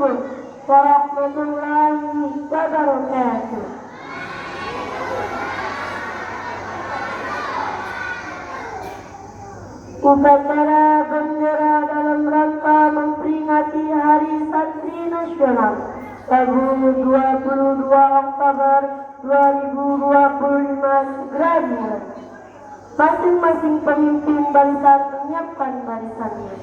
Assalamualaikum warahmatullahi wabarakatuh. Upacara bendera dalam rangka memperingati Hari Santri Nasional Rabu 22 Oktober 2025 segera dimulai. Masing-masing pemimpin barisan menyiapkan barisannya.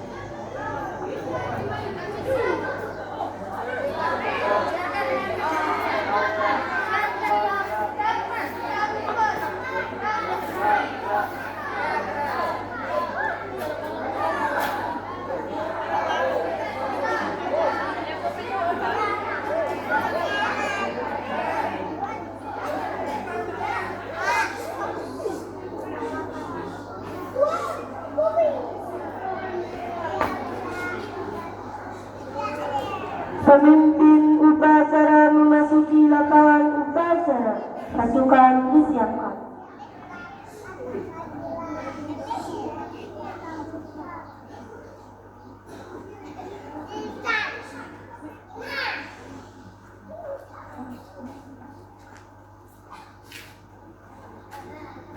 Pemimpin upacara memasuki lapangan upacara. Pasukan disiapkan.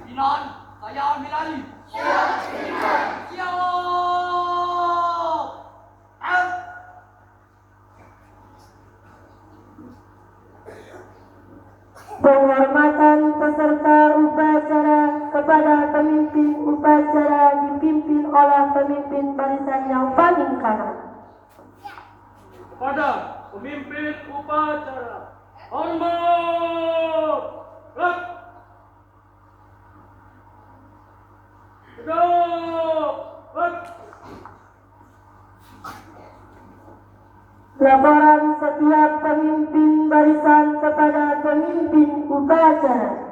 Binan, saya Milani. Siap, Binan. Siap. Penghormatan peserta upacara kepada pemimpin upacara dipimpin oleh pemimpin barisan yang paling kanan. Kepada pemimpin upacara, hormat. Rak. Tegak. Rak. Laporan setiap pemimpin barisan kepada pemimpin upacara.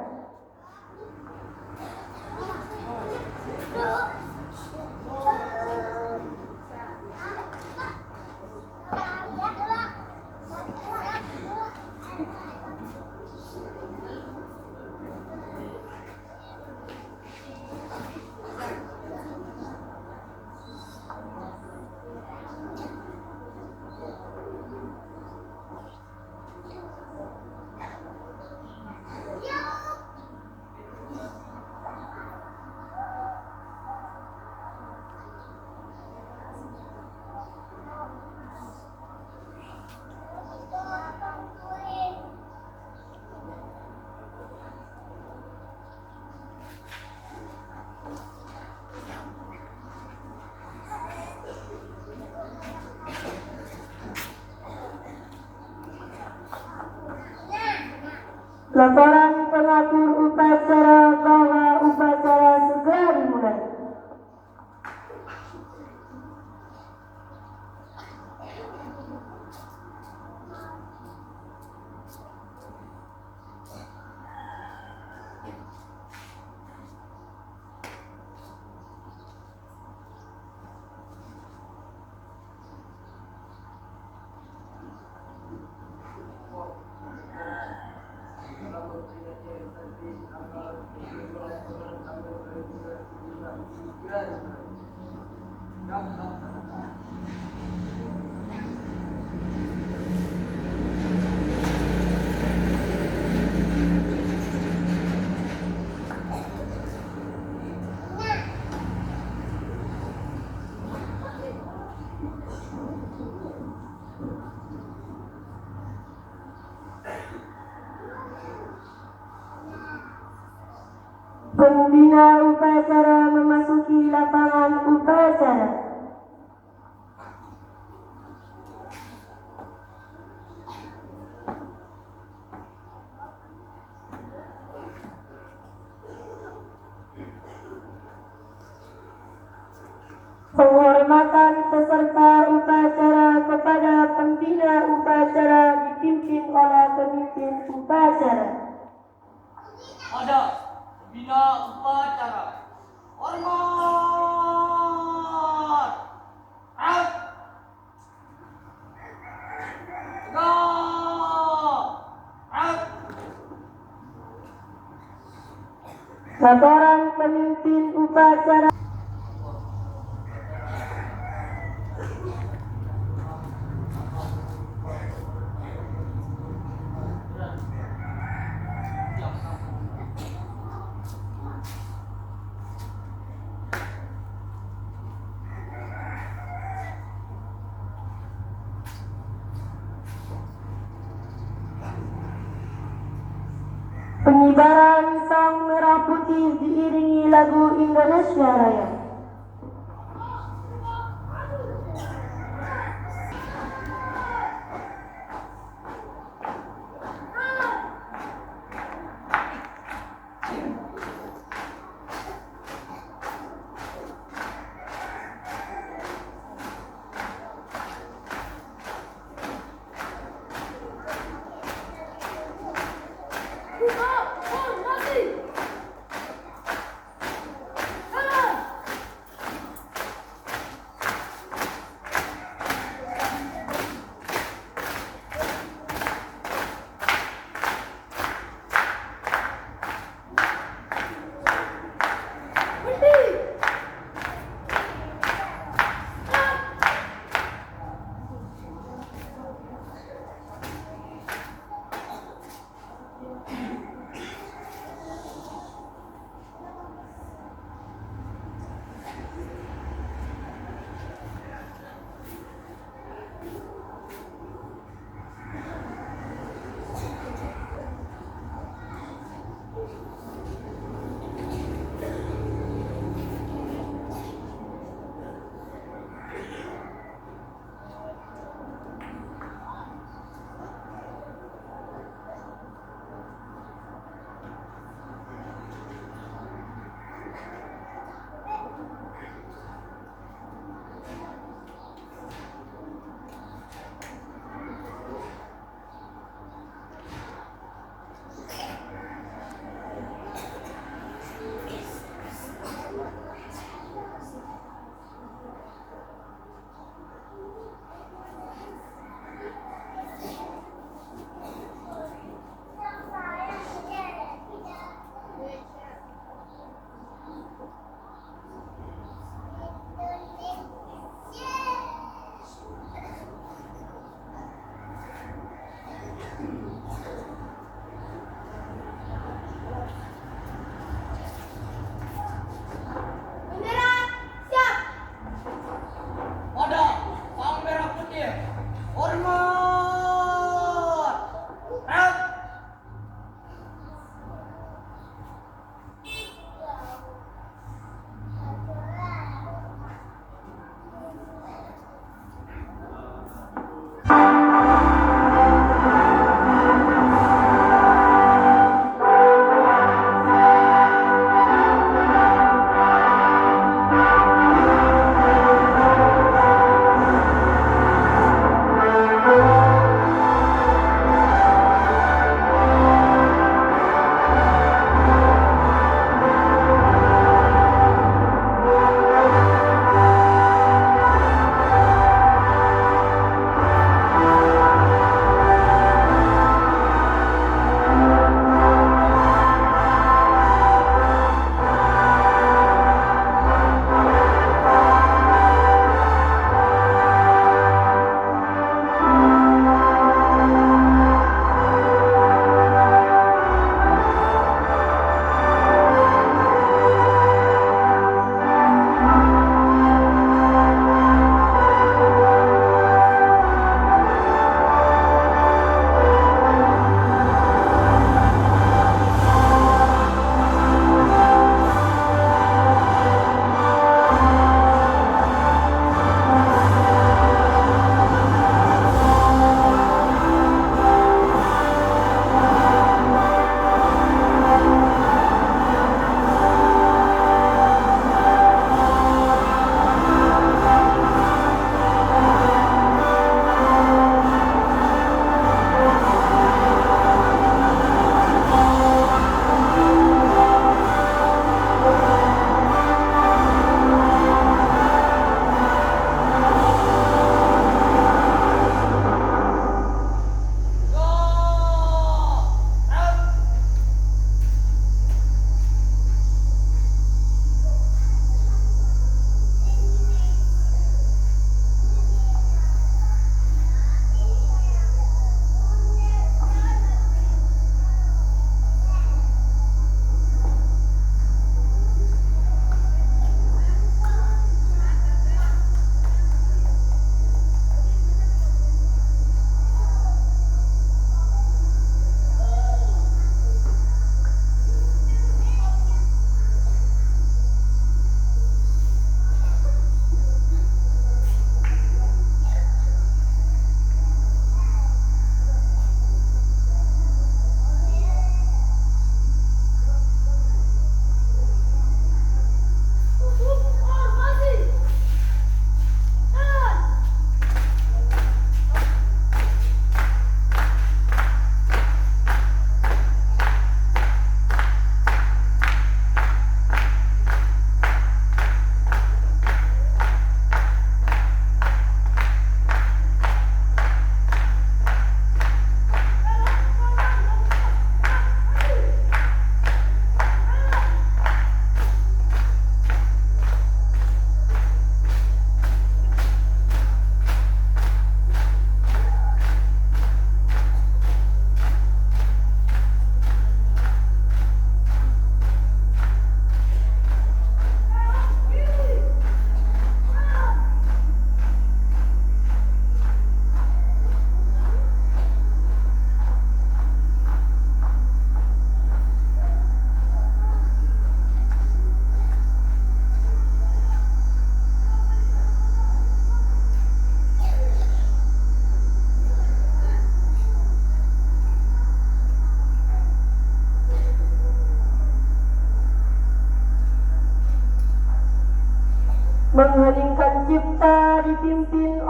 Laporan pengatur upacara bahwa upacara segera dimulai. Pembina upacara memasuki lapangan upacara. Penghormatan peserta upacara kepada pembina upacara dipimpin oleh pemimpin upacara. Ada pembina upacara, hormat. Rak. Tegak. Rak. Laporan pemimpin upacara. Putih diiringi lagu Indonesia Raya.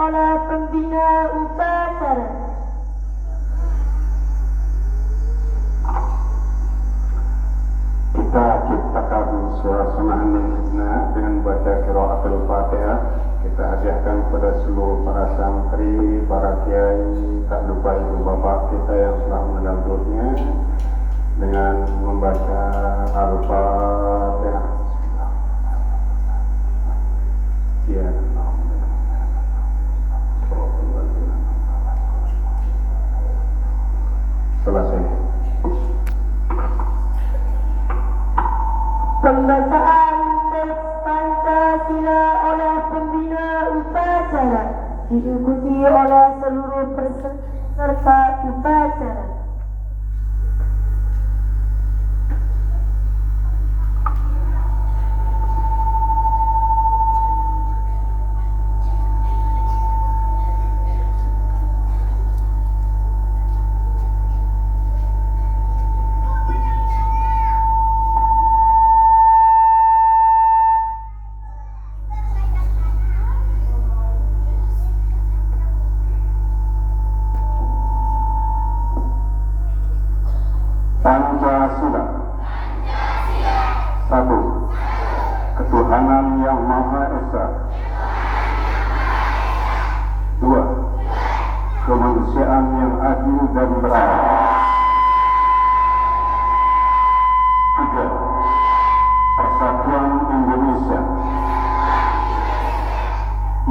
oleh pembina upacara. Kita ciptakan suasana yang sejenak dengan baca qiraatul Fatihah. Kita hadiahkan kepada seluruh para santri, para kiai, tak lupa ibu bapak kita yang telah meninggal dunia dengan membaca Al-Fatihah. Ya. Selesai. Pembacaan teks Pancasila oleh pembina upacara diikuti oleh seluruh peserta upacara. Pancasila. Satu, ketuhanan yang Maha Esa. Dua, kemanusiaan yang adil dan beradab. Tiga, persatuan Indonesia.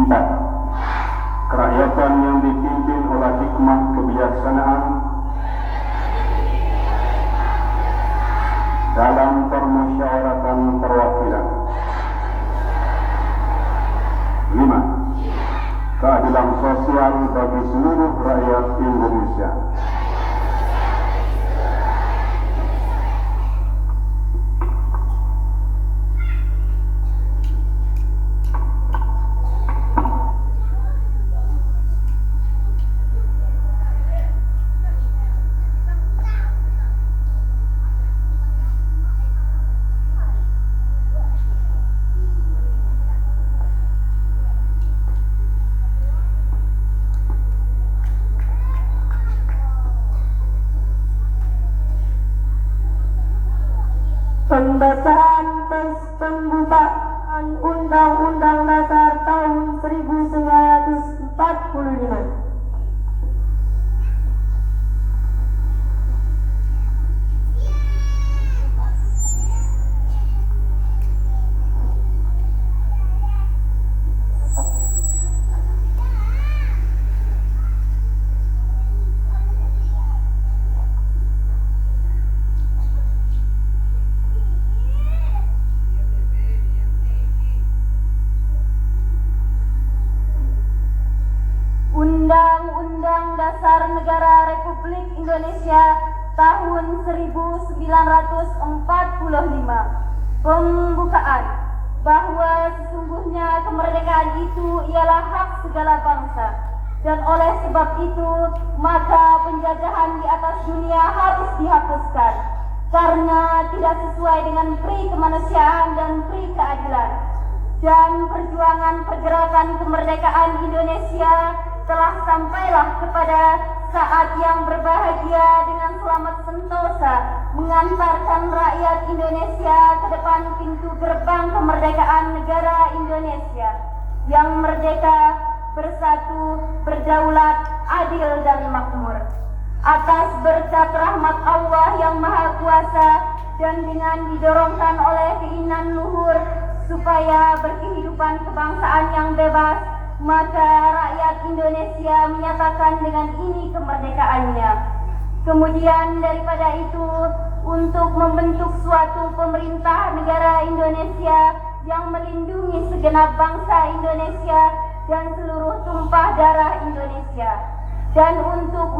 Empat, kerakyatan yang dipimpin oleh hikmah kebijaksanaan dalam permusyawaratan perwakilan. 5. Keadilan sosial bagi seluruh rakyat Indonesia. Pembacaan teks pembukaan Undang-Undang Dasar tahun 1945. Undang-Undang Dasar Negara Republik Indonesia tahun 1945. Pembukaan bahwa sesungguhnya kemerdekaan itu ialah hak segala bangsa, dan oleh sebab itu maka penjajahan di atas dunia harus dihapuskan karena tidak sesuai dengan pri kemanusiaan dan pri keadilan. Dan perjuangan pergerakan kemerdekaan Indonesia telah sampailah kepada saat yang berbahagia dengan selamat sentosa mengantarkan rakyat Indonesia ke depan pintu gerbang kemerdekaan negara Indonesia yang merdeka, bersatu, berdaulat, adil dan makmur. Atas berkat rahmat Allah yang Maha Kuasa dan dengan didorongkan oleh keinginan luhur supaya berkehidupan kebangsaan yang bebas, maka rakyat Indonesia menyatakan dengan ini kemerdekaannya. Kemudian daripada itu, untuk membentuk suatu pemerintah negara Indonesia yang melindungi segenap bangsa Indonesia dan seluruh tumpah darah Indonesia, dan untuk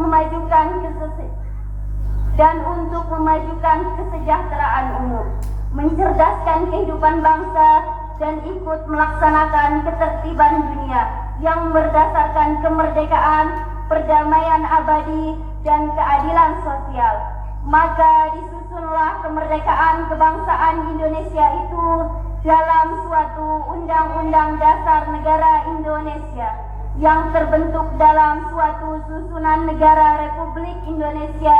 memajukan kesejahteraan umum, mencerdaskan kehidupan bangsa, dan ikut melaksanakan ketertiban dunia yang berdasarkan kemerdekaan, perdamaian abadi, dan keadilan sosial. Maka disusunlah kemerdekaan kebangsaan Indonesia itu dalam suatu Undang-Undang Dasar Negara Indonesia yang terbentuk dalam suatu susunan negara Republik Indonesia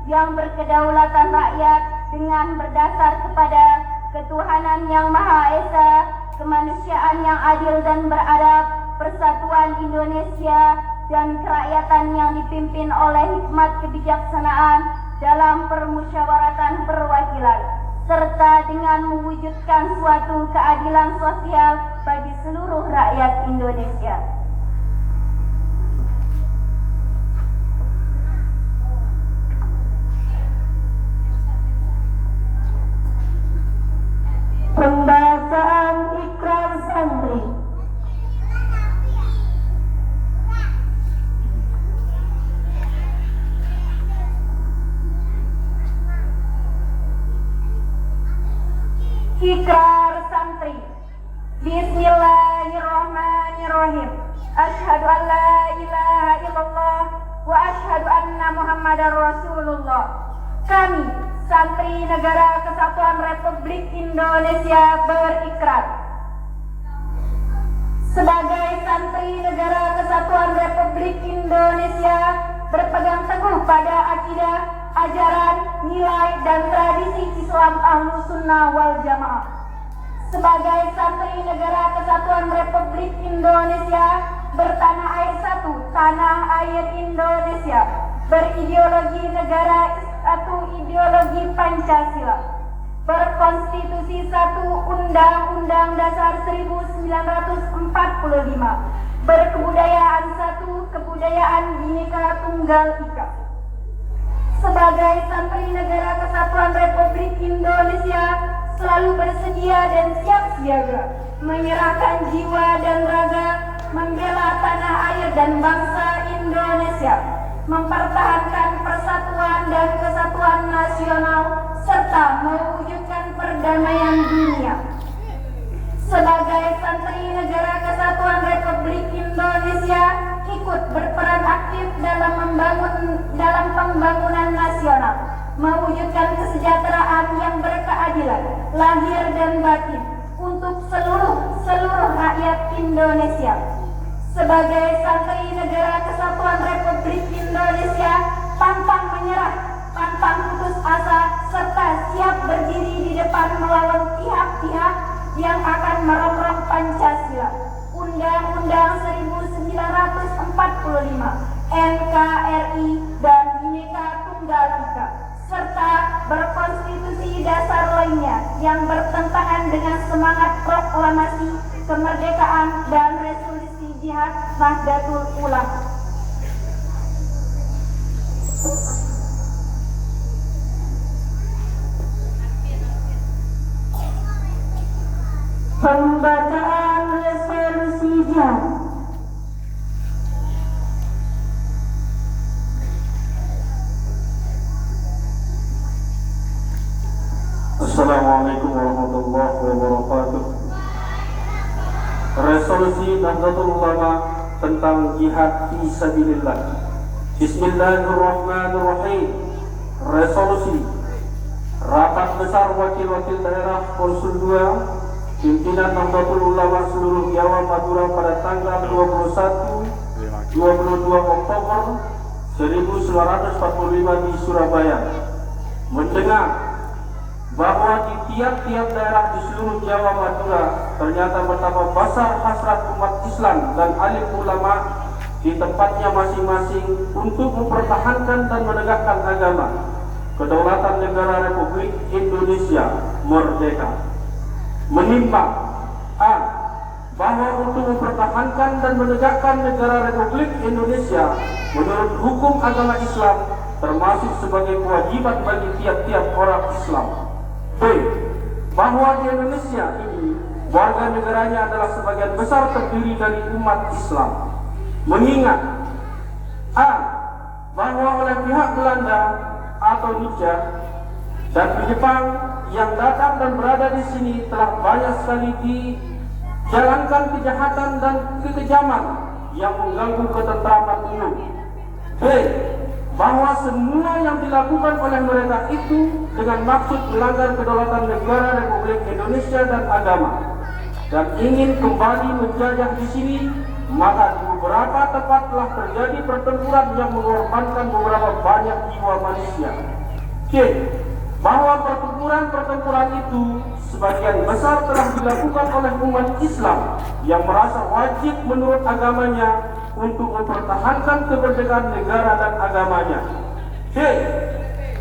yang berkedaulatan rakyat dengan berdasar kepada ketuhanan yang Maha Esa, kemanusiaan yang adil dan beradab, persatuan Indonesia, dan kerakyatan yang dipimpin oleh hikmat kebijaksanaan dalam permusyawaratan perwakilan, serta dengan mewujudkan suatu keadilan sosial bagi seluruh rakyat Indonesia. Pembacaan Ikrar Santri. Ikrar Santri. Bismillahirrahmanirrahim. Asyhadu an la ilaha illallah wa asyhadu anna Muhammadar Rasulullah. Kami, Santri Negara Kesatuan Republik Indonesia, berikrar sebagai Santri Negara Kesatuan Republik Indonesia berpegang teguh pada akidah, ajaran, nilai, dan tradisi Islam Ahlus Sunnah wal Jamaah. Sebagai Santri Negara Kesatuan Republik Indonesia bertanah air satu, tanah air Indonesia, berideologi negara satu, ideologi Pancasila, berkonstitusi satu, Undang-Undang Dasar 1945, berkebudayaan satu, kebudayaan Bhinneka Tunggal Ika. Sebagai Santri Negara Kesatuan Republik Indonesia selalu bersedia dan siap siaga menyerahkan jiwa dan raga membela tanah air dan bangsa Indonesia, mempertahankan persatuan dan kesatuan nasional, serta mewujudkan perdamaian dunia. Sebagai Santri Negara Kesatuan Republik Indonesia ikut berperan aktif dalam pembangunan nasional, mewujudkan kesejahteraan yang berkeadilan lahir dan batin untuk seluruh rakyat Indonesia. Sebagai Santri Negara Kesatuan Republik Indonesia pantang menyerah, pantang putus asa, serta siap berdiri di depan melawan pihak-pihak yang akan merongrong Pancasila, Undang-Undang 1945, NKRI, dan Bhinneka Tunggal Ika, serta berkonstitusi dasar lainnya yang bertentangan dengan semangat proklamasi kemerdekaan dan resolusi Jihad Nahdlatul Ulama. Pembacaan resolusi jihad. Assalamualaikum warahmatullahi wabarakatuh. Resolusi Nahdlatul Ulama tentang jihad fi sabilillah. Bismillahirrahmanirrahim. Resolusi Rapat Besar Wakil-Wakil Daerah Konsul 2 Pimpinan Nahdlatul Ulama seluruh Jawa Madura pada tanggal 22 Oktober 1945 di Surabaya mendengar bahwa di tiap-tiap daerah di seluruh Jawa Madura ternyata betapa besar hasrat umat Islam dan alim ulama di tempatnya masing-masing untuk mempertahankan dan menegakkan agama, kedaulatan negara Republik Indonesia merdeka. Menimbang A. Bahwa untuk mempertahankan dan menegakkan negara Republik Indonesia menurut hukum agama Islam termasuk sebagai kewajiban bagi tiap-tiap orang Islam. B. Bahwa di Indonesia ini warga negaranya adalah sebagian besar terdiri dari umat Islam. Mengingat A. Bahwa oleh pihak Belanda atau Nietzsche dan di Jepang yang datang dan berada di sini telah banyak sekali dijalankan kejahatan dan kekejaman yang mengganggu ketentraman umum. B. Bahwa semua yang dilakukan oleh mereka itu dengan maksud melanggar kedaulatan negara Republik Indonesia dan agama dan ingin kembali menjajah di sini maka di beberapa tempat telah terjadi pertempuran yang mengorbankan beberapa banyak jiwa manusia. C. Bahwa pertempuran itu sebagian besar telah dilakukan oleh umat Islam yang merasa wajib menurut agamanya untuk mempertahankan kemerdekaan negara dan agamanya. D.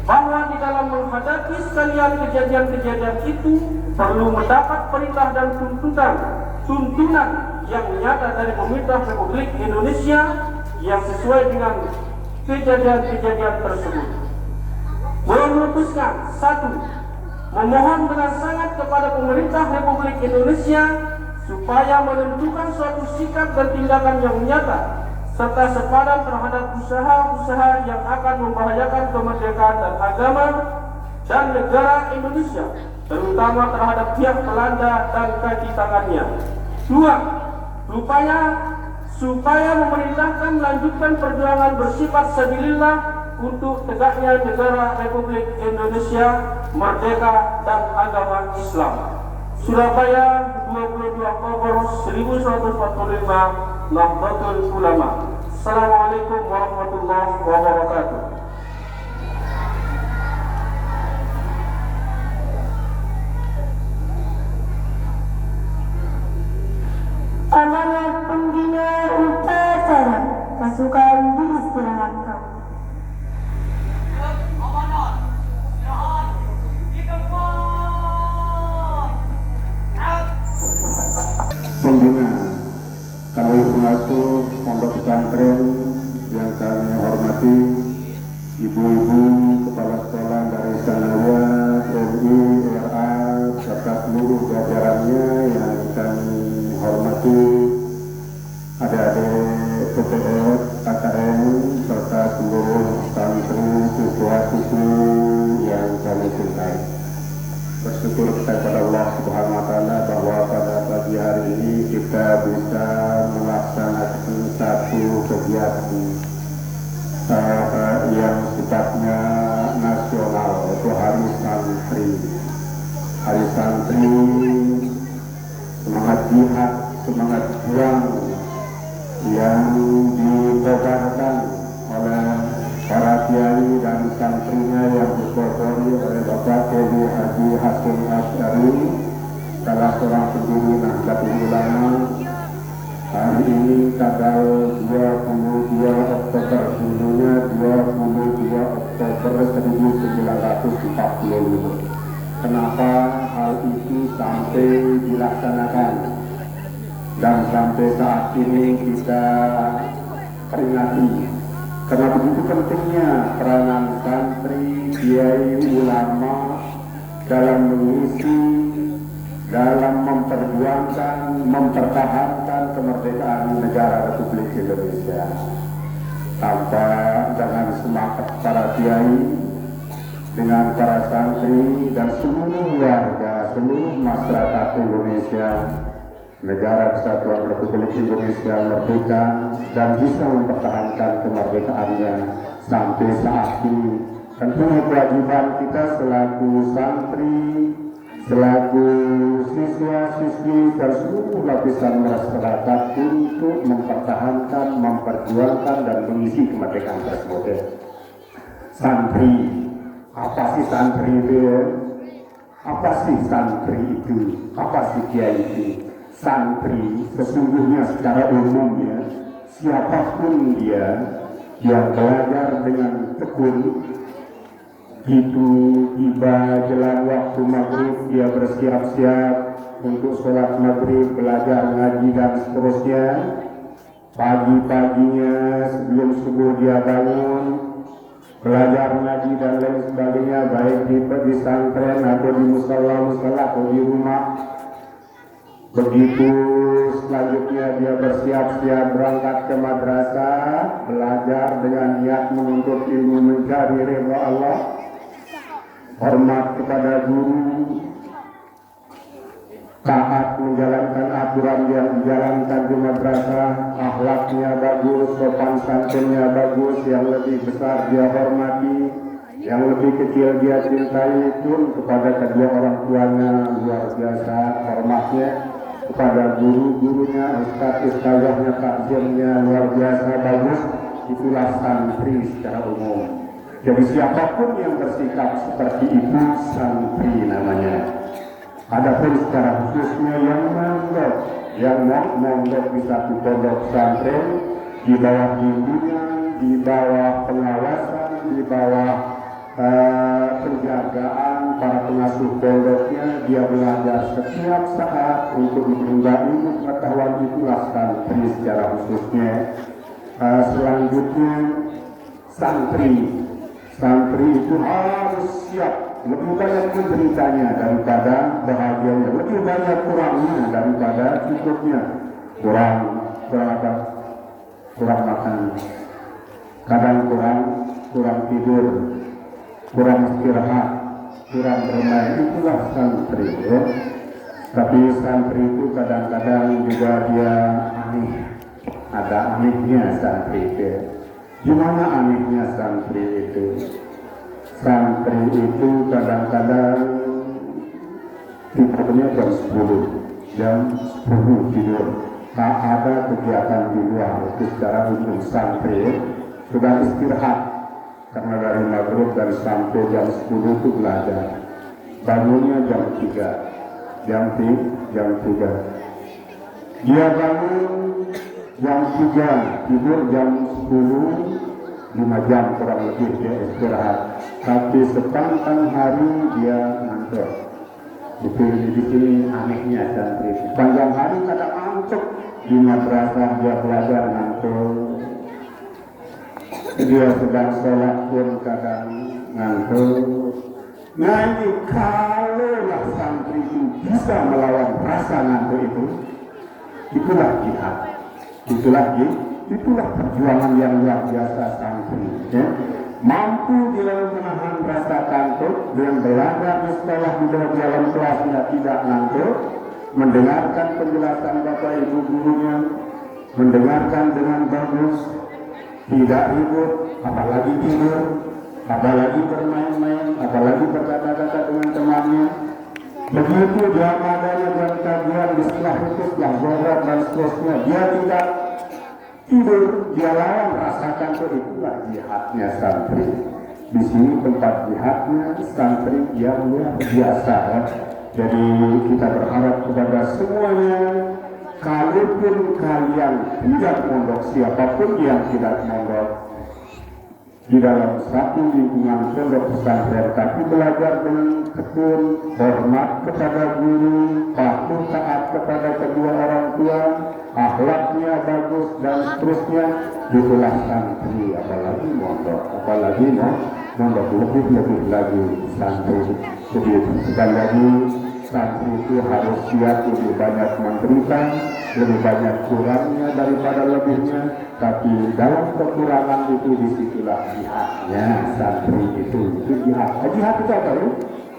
Bahwa di dalam menghadapi sekalian kejadian-kejadian itu perlu mendapat perintah dan tuntunan yang nyata dari pemerintah Republik Indonesia yang sesuai dengan kejadian-kejadian tersebut. Memutuskan 1. Memohon dengan sangat kepada pemerintah Republik Indonesia supaya menentukan suatu sikap dan tindakan yang nyata serta sepadan terhadap usaha-usaha yang akan membahayakan kemerdekaan dan agama dan negara Indonesia, terutama terhadap pihak Belanda dan kaki tangannya. 2. Supaya memerintahkan melanjutkan perjuangan bersifat sabilillah untuk tegaknya negara Republik Indonesia merdeka dan agama Islam. Surabaya, 22 Oktober 1145, Nahdlatul Ulama. Assalamualaikum warahmatullahi wabarakatuh. Amanat pembina upacara, pasukan diistirahatkan. Pembina kami pengasuh pondok pesantren yang kami hormati, ibu-ibu kepala sekolah dari Sanaya, MI, RA, serta seluruh jajarannya yang kami hormati, adik-adik PTS, KKN, serta seluruh santri, siswa-siswi yang kami cintai. Bersyukur kepada Allah Subhanahu wa Ta'ala bahwa pada pagi hari ini kita bisa melaksanakan satu kegiatan yang sifatnya nasional, yaitu Hari Santri. Hari Santri, semangat jihad, semangat juang yang dikobarkan oleh para kiai dan santrinya yang dikotori oleh Bapak Kiai Haji Hasyim Asy'ari, salah seorang pendiri Nahdlatul Ulama. Hari ini tanggal 22 Oktober, dulunya 22 Oktober 1945. Kenapa hal itu sampai dilaksanakan dan sampai saat ini kita peringati? Karena begitu pentingnya peranan santri, kiai, ulama dalam mengisi, dalam memperjuangkan, mempertahankan kemerdekaan negara Republik Indonesia. Tanpa dengan semangat para kiai, dengan para santri dan seluruh warga, seluruh masyarakat Indonesia, negara Kesatuan Republik Indonesia merdeka dan bisa mempertahankan kemerdekaannya sampai saat ini. Tentunya kewajiban kita selaku santri, selaku siswa-siswi dan seluruh lapisan masyarakat untuk mempertahankan, memperjuangkan dan mengisi kemerdekaan tersebut. Santri, apa sih santri itu? Apa sih santri itu? Apa sih kiai itu? Santri sesungguhnya secara umum ya, siapapun dia yang belajar dengan tekun, itu tiba jelang waktu maghrib dia bersiap-siap untuk sholat maghrib, belajar ngaji dan seterusnya. Pagi-paginya sebelum subuh dia bangun, belajar ngaji dan lain sebagainya, baik di pesantren atau di musola atau di rumah. Begitu selanjutnya dia bersiap-siap berangkat ke madrasah, belajar dengan niat menuntut ilmu, mencari ridha Allah, hormat kepada guru, taat menjalankan aturan yang dijalankan di madrasah, akhlaknya bagus, sopan santunnya bagus, yang lebih besar dia hormati, yang lebih kecil dia cintai, pun kepada kedua orang tuanya luar biasa hormatnya. kepada guru-gurunya, ustaz-ustazahnya, takzirnya luar biasa bagus. Itulah santri secara umum. Jadi siapapun yang bersikap seperti itu santri namanya. Adapun secara khususnya yang mondok di satu pondok pesantren, di bawah bimbingan, di bawah pengawasan, di bawah penjagaan para pengasuh pondoknya, dia belajar setiap saat untuk menimba ilmu pengetahuan, itulah santri secara khususnya. Selanjutnya santri itu harus siap, lebih banyak menderitanya daripada bahagianya, lebih banyak kurangnya daripada cukupnya. Kurang makan, kadang kurang tidur, kurang istirahat, kurang bermain, itulah santri ya. Tapi santri itu kadang-kadang juga dia aneh, ada anehnya santri itu. Gimana anehnya santri itu? Santri itu kadang-kadang tidurnya jam 10 tidur. Tak ada kegiatan di luar. Itu secara umum santri sudah istirahat. Karena dari maghrib dan sampai jam 10 itu belajar. Bangunnya jam 3. Jam 3. Dia bangun jam 3, tidur jam 10, 5 jam kurang lebih dia istirahat. Tapi sepanjang hari dia ngantuk. Itu di sini anehnya santri. Sepanjang hari kadang ngantuk. Di madrasah dia belajar ngantuk. Dia sedang sholat pun kadang ngantuk. Nah ini kalaulah santri itu bisa melawan rasa ngantuk itu, itulah jihad. Itulah perjuangan yang luar biasa santri ya. Mampu di dalam menahan rasa kantuk, dengan belajar di sekolah di dalam kelasnya tidak ngantuk, mendengarkan penjelasan bapak ibu gurunya, mendengarkan dengan bagus, tidak ribut, apalagi tidur, apalagi bermain-main, apalagi berkata-kata dengan temannya. Begitu dia adanya dan kajian di sekolah khusus yang berat dan seterusnya, dia tidak tidur, dia lawan rasakan itu, itulah jihadnya santri. Di sini tempat jihadnya santri yang luar biasa ya. Jadi kita berharap kepada semuanya, kalaupun kalian tidak mondok, siapapun yang tidak mondok di dalam satu lingkungan pondok pesantren, tapi belajar dengan tekun, hormat kepada guru, patuh taat kepada kedua orang tua, akhlaknya bagus dan seterusnya, itulah santri. Apalagi mondok, mondok lebih lagi santri. Jadi sekali lagi santri itu harus siap lebih banyak menderita, lebih banyak kurangnya daripada lebihnya. Tapi dalam kekurangan itu disitulah jihadnya santri itu jihad. Jihad itu apa ya?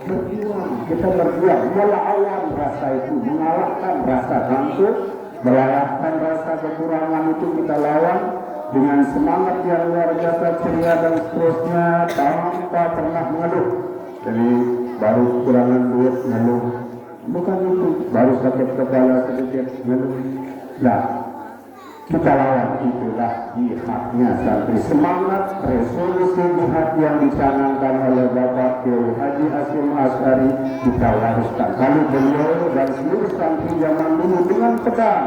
Berjuang. Kita berjuang melawan rasa itu, mengalahkan rasa ngantuk, melawan rasa kekurangan itu kita lawan dengan semangat yang luar biasa, ceria dan seterusnya, tanpa pernah mengeluh. Jadi baru kekurangan duit ngeluh, bukan itu. Baru sakit kepala sedikit ngeluh. Nah, kita lawan, itulah jihadnya santri. Semangat resolusi jihad yang dicanangkan oleh Bapak Kiai Haji Hasyim Asy'ari kita wariskan. Lalu beliau dan seluruh santri zaman dulu dengan pedang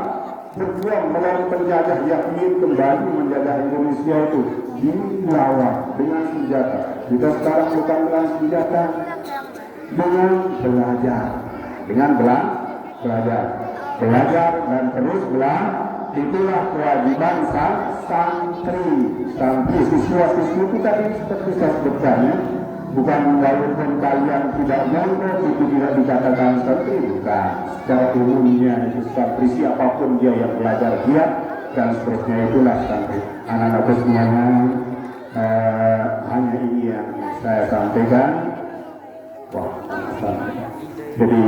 berjuang melawan penjajah yang ingin kembali menjajah Indonesia itu dilawan dengan senjata. Kita sekarang bukan dengan senjata, dengan belajar dan terus belajar. Itulah kewajiban santri siswa-siswi itu tadi seperti saya sebutkan ya. Bukan walaupun kalian tidak mondok itu tidak dikatakan santri, bukan. Secara umumnya itu santri siapapun dia yang belajar giat dan seterusnya, itulah santri. Anak-anak semuanya, hanya ini yang saya sampaikan. Jadi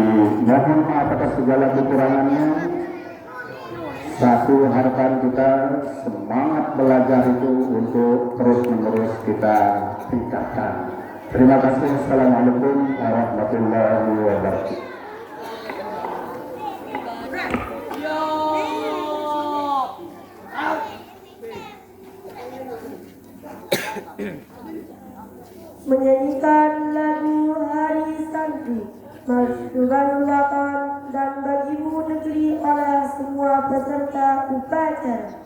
mohon maaf atas segala kekurangannya. Satu harapan kita, semangat belajar itu untuk terus-menerus kita tingkatkan. Terima kasih. Assalamualaikum warahmatullahi wabarakatuh. menyanyikan lagu Hari Santri, Masyurulatan dan Bagimu Negeri oleh semua peserta upacara.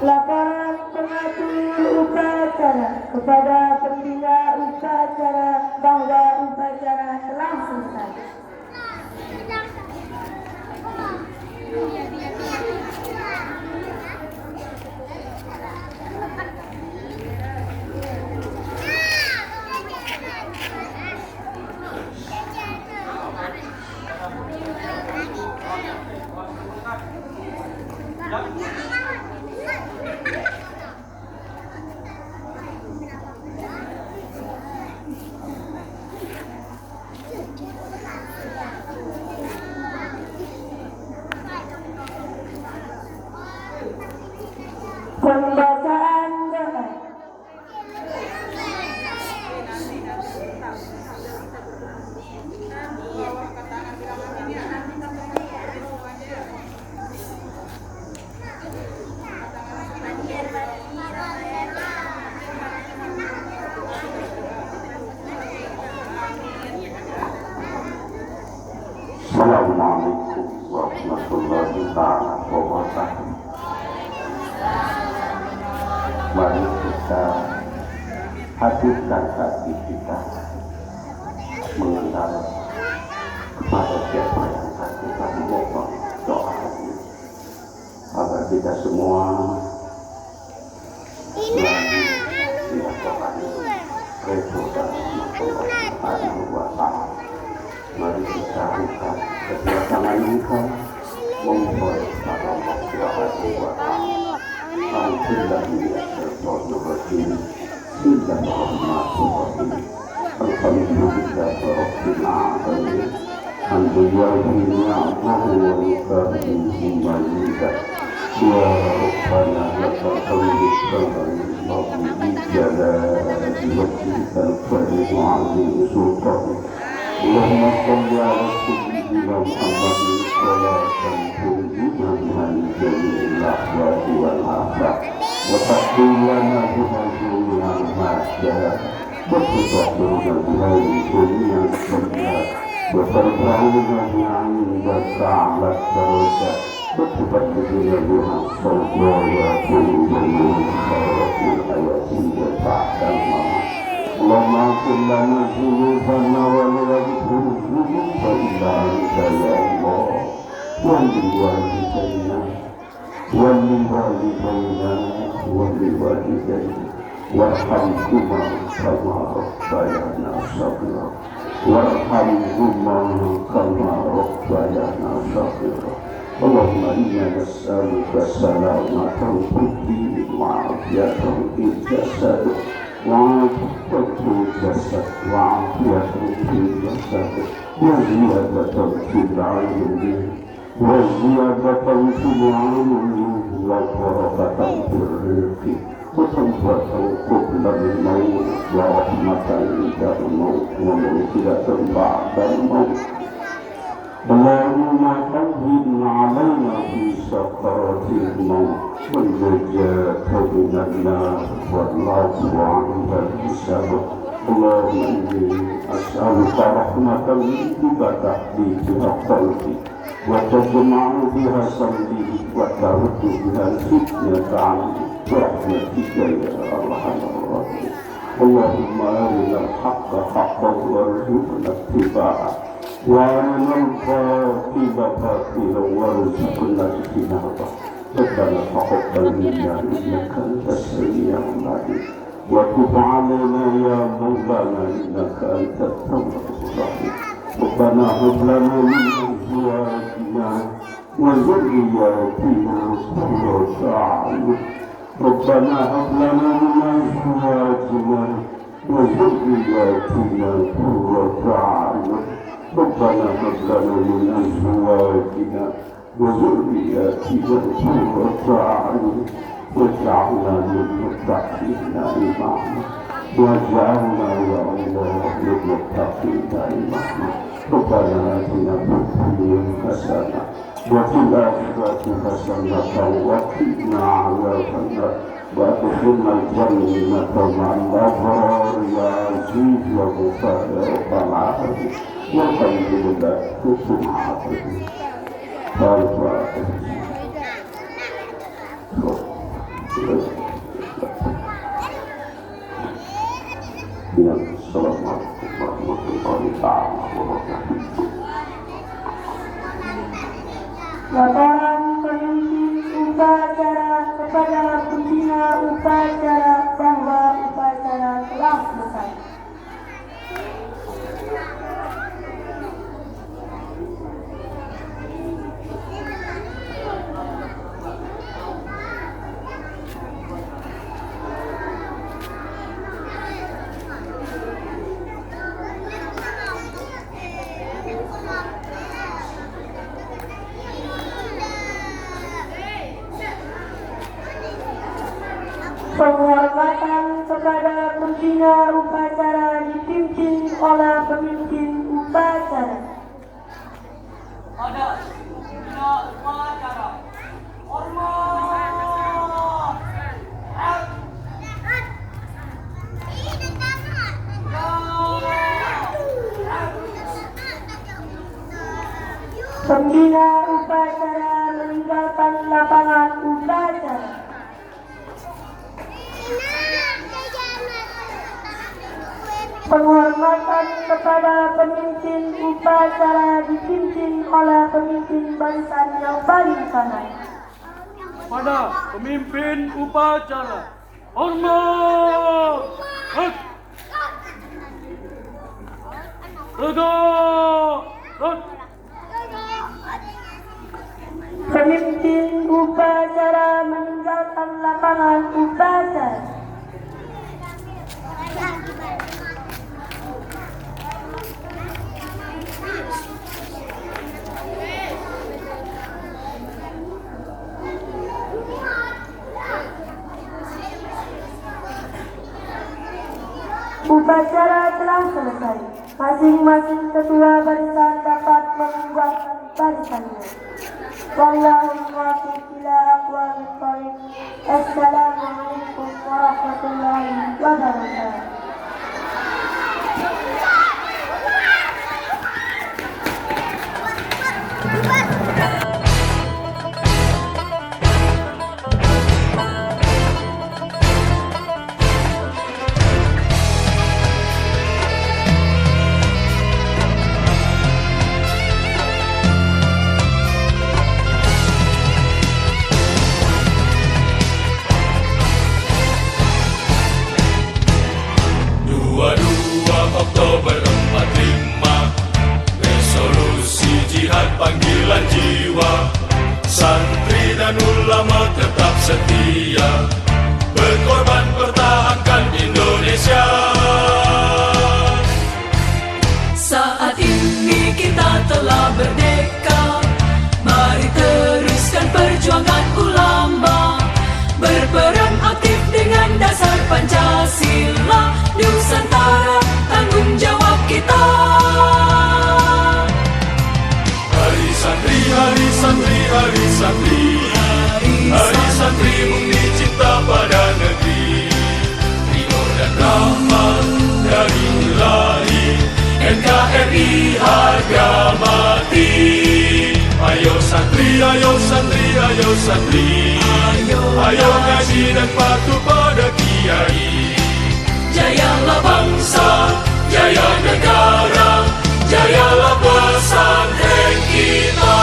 Laporan pengatur upacara kepada pembina upacara bahwa upacara telah selesai. Pembacaan doa. Assalamualaikum warahmatullahi wabarakatuh. Mari kita hadirkan hati kita mengenal kepada siapa yang akan kita memohon doa ini, agar kita semua selalu dilakukan kepada Allah Subhanahu wa Ta'ala. Mari kita angkat kedua tangan kita memohon kepada Allah Subhanahu wa Ta'ala. Alhamdulillahirrahmanirrahim. Bismillahirrahmanirrahim. Alhamdulillahirabbil alamin. Alhamdulillahi ni'amahu wa yukafi'uhu ma'idah. Ya Rabbana lakal hamdu sallallahu jalali wajhikal karim wa 'azim sultanik. Allahumma shalli ala sayyidina Muhammadin salatan tunjina min jami'il ahwali wal afat wa taqdilana biha jami'al masyarakat wa tutahhiruna biha jami'al sayyi'at wa tarfa'una biha 'indaka 'ala darajat wa tubaddiluna biha sawwaya jami'al khairatil hayati wa ba'dal mamat. Allahumma qul lana dhunubana wa la yaghfiru dhunuba illa anta ya Allah. Walidayna warhamhuma kama rabbayana shaghira warhamhuma kama rabbayana shaghira. Allahumma inna nas'aluka salamatan fid din wa 'afiyatan fil jasad وعافية الجسد وعافية الجسد وزيادة في العلم وزيادة في العلم وبركة في الرزق وتوبة قبل الموت ورحمة عند الموت ومغفرة بعد الموت. اللهم هون علينا في سكرات الموت والنجاة من النار والعفو عند الحساب. اللهم إني أسألك رحمة منك تهدي بها قلبي وتجمع بها صدري وترد بها الفتنة عني برحمتك يا أرحم الراحمين. اللهم أرنا الحق حقا وارزقنا اتباعه وأرنا الباطل باطلا وارزقنا اجتنابه. ربنا تقبل منا إنك أنت السميع العليم وتب علينا يا مولانا إنك أنت التواب الرحيم. ربنا هب لنا من أزواجنا وذرياتنا قرة أعين. ربنا هب لنا من أزواجنا وذرياتنا قرة أعين. ربنا هب لنا من أزواجنا وذرياتنا قرة أعين واجعلنا للمتقين إماما. واجعلنا يا الله للمتقين إماما. ربنا آتنا في الدنيا حسنة وفي الآخرة حسنة وقنا عذاب النار وادخلنا الجنة مع الأبرار يا عزيز يا غفار يا رب العالمين. والحمد لله سبحانه. Ya, assalamualaikum warahmatullahi wabarakatuh. Laporan pemimpin upacara kepada pembina upacara bahwa upacara telah selesai. Penghormatan kepada pembina upacara dipimpin oleh pemimpin upacara. Pada pembina upacara, hormat. Pembina upacara meninggalkan lapangan upacara. Penghormatan kepada pemimpin upacara dipimpin oleh pemimpin barisan yang paling kanan. Pada pemimpin upacara, hormat. Tegak. Pemimpin upacara meninggalkan lapangan upacara. Upacara telah selesai. Masing-masing ketua barisan dapat membubarkan barisannya. Wallahu muwaffiq ila aqwamit thoriq. Assalamualaikum warahmatullahi wabarakatuh. Oktober 45, resolusi jihad panggilan jiwa, santri dan ulama tetap setia, berkorban pertahankan Indonesia. Saat ini kita telah merdeka, mari teruskan perjuangan ulama, berperan aktif dengan dasar Pancasila, Nusantara tanggung jawab kita. Hari santri, hari santri, hari santri, hari santri bukti cinta pada negeri, ridho dan rahmat dari Ilahi, NKRI harga mati. Ayo santri, ayo santri, ayo santri, ayo ngaji dan patuh pada kiai. Jayalah bangsa, jaya negara, jayalah pesantren kita.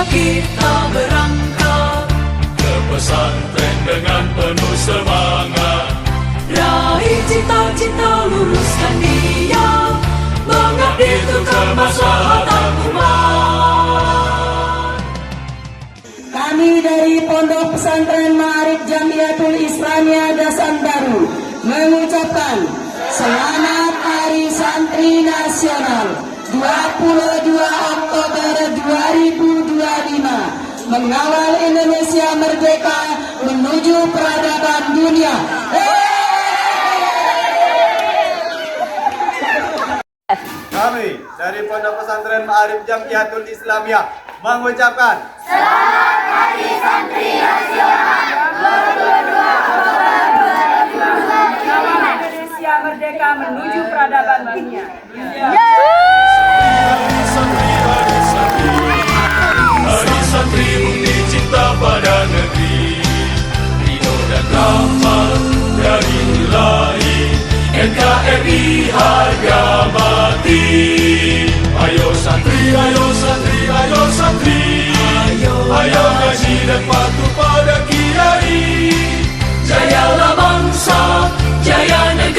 Kita berangkat ke pesantren dengan penuh semangat, raih cita-cita, luruskan niat, mengabdi untuk kemaslahatan umat. Kami dari Pondok Pesantren Ma'arif Jamiatul Islamiyah Dasan Baru mengucapkan Selamat Hari Santri Nasional 22 Oktober 2025, mengawal Indonesia merdeka menuju peradaban dunia. Kami dari Pondok Pesantren Ma'arif Jamiatul Islamiyah mengucapkan Indonesia merdeka menuju peradaban dunia. Hari santri, hari santri, hari santri bukti cinta pada negeri, ridho dan rahmat dari Ilahi, NKRI harga mati. Ayo santri, ayo santri, ayo santri, ayo ngaji dan patuh pada kiai. Jayalah bangsa, jaya negara.